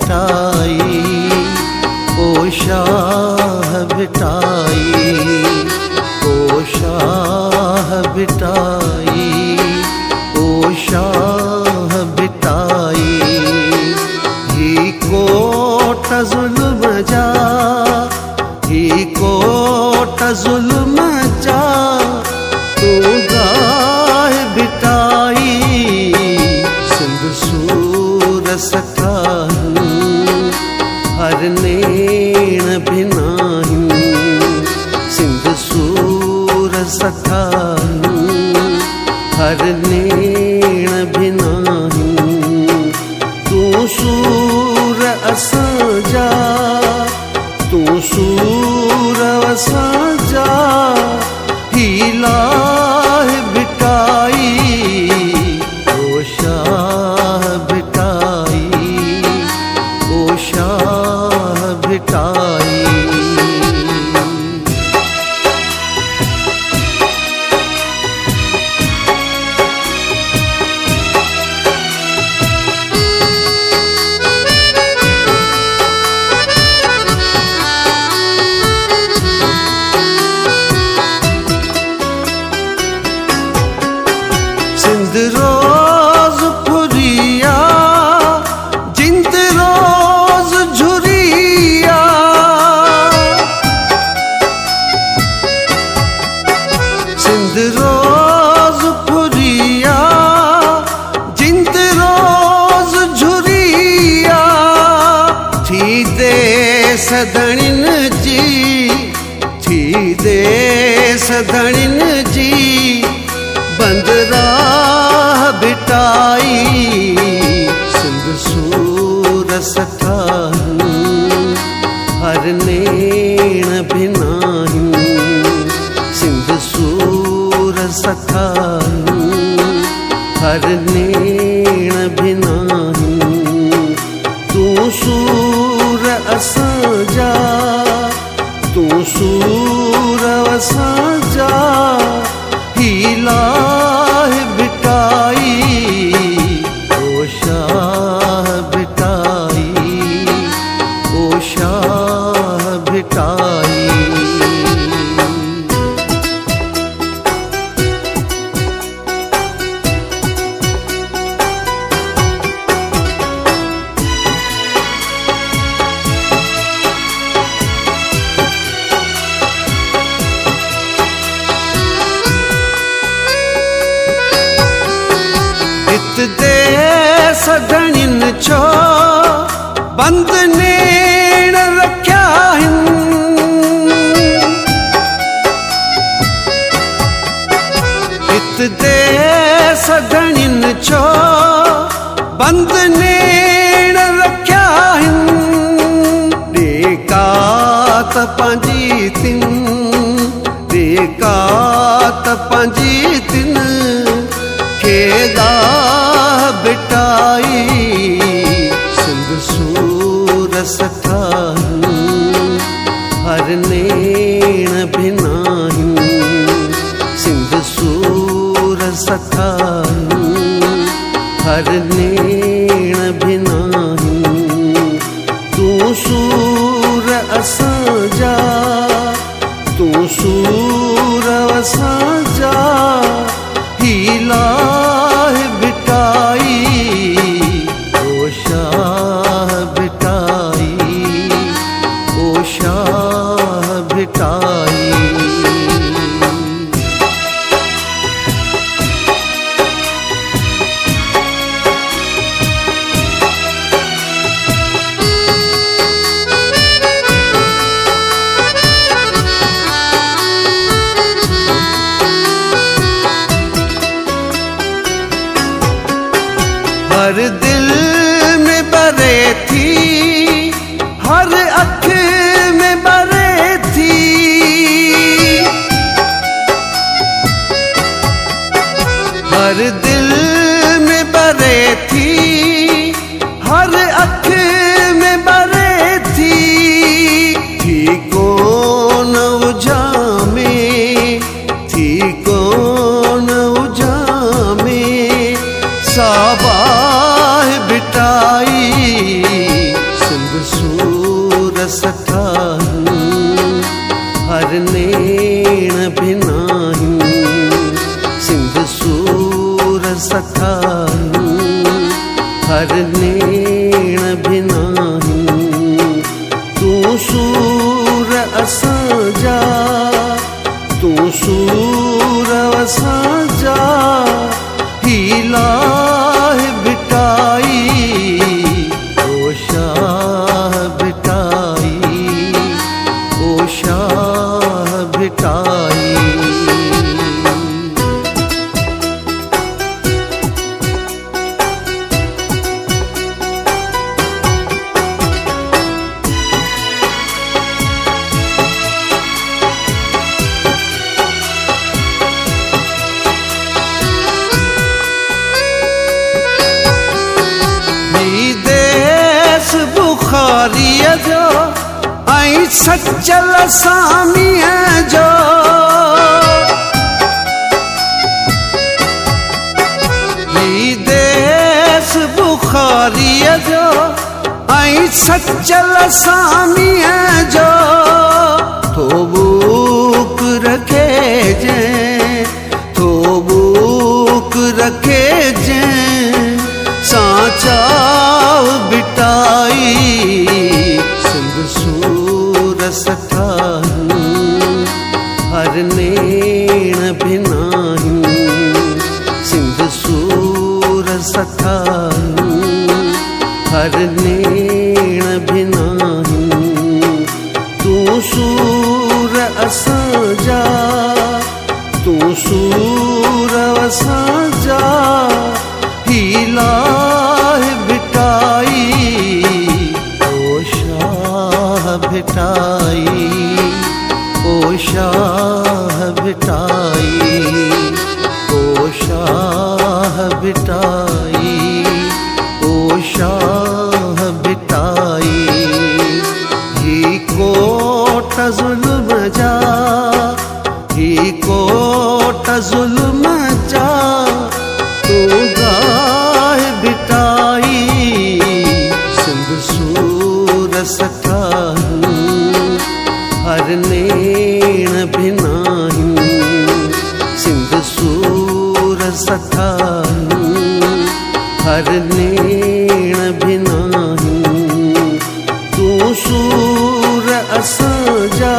भिटाई, ओ शाह भिटाई, ओ शाह भिटाई, ओ शाह भिटाई। ही coat जुल्म जा, ही coat जुल्म जा, तू गाह भिटाई। सिंध सूर सखाहूं, हर नेण भिनायूं। सिंध सूर सखाहूं, हर नेण भिनायूं। तू सूर असां जा, तू सूर असां जा, ही लाह भिटाई। ओ शाह भिटाई, ओ शाह भिटाई। सिंध रोज फुरिया, जिंद रोज झुरिया। सिंध रोज फुरिया, जिंद रोज झुरिया। थी दे सदणिन जी, थी दे सदणिन जी, बंद राह भिटाई। सिंध सूर सखाहूं, हर नेण भिनायूं। सिंध सूर सखाहूं, हर नेण भिनायूं। तू सूर असां जा, तू सूर असां जा, ही लाह भिटाई। ओ शाह भिटाई, ओ शाह भिटाई। हित दे सदणिन छो, बंद नेण रख्या हिन। हित दे सदणिन छो, बंद नेण रख्या हिन। डेकात पंहिंजी तिन, डेकात पंहिंजी तिन, खे गाह भिटाई। सिंध सूर सखाहूं, हर नेण भिनायूं। सिंध सूर सखाहूं, हर नेण भिनायूं। तू सूर असां जा, तू सूर असां जा, ही लाह भिटाई। ओ शाह भिटाई, ओ शाह भिटाई। हर दिल में बरे थी, हर अख में बरे थी। हर दिल में बरे थी, हर अख में बरे थी कौन उजामे, थी कौन उजामे। साबाह भिटाई सठायूं हर नेण भी नाहियूं। तूं सूर असां जा, तूं सूर असां जा, ही लाह बिटाई ओ शाह बिटाई, ओ शाह बिटाई। बुखारीअ जो ऐं सचल सामीअ जो, ही देस बुखारीअ जो ऐं सचल सामीअ जो। थोबूक रखे जंहिं, थोबूक रखे जंहिं, सांचाव बिटाई सिंध सूर सठायूं हर नेण भी नाहियूं। सिंध सूर सठायूं हर नेण भी नाहियूं। तूं सूर असां जा, तूं सूर असां जा, ही लाह बिटाई ओ शाह बिटाई, ओ शाह बिटाई, ओ शाह बिटाई, ओ शाह बिटाई। ही कोट ज़ुल्म जा, ही कोट ज़ुल्म जा, तूं गाह बिटाई सिंध सूर सठायूं हर नेण भी नाहियूं। सिंध सूर सठायूं हर नेण भी नाहियूं। तूं सूर असां जा,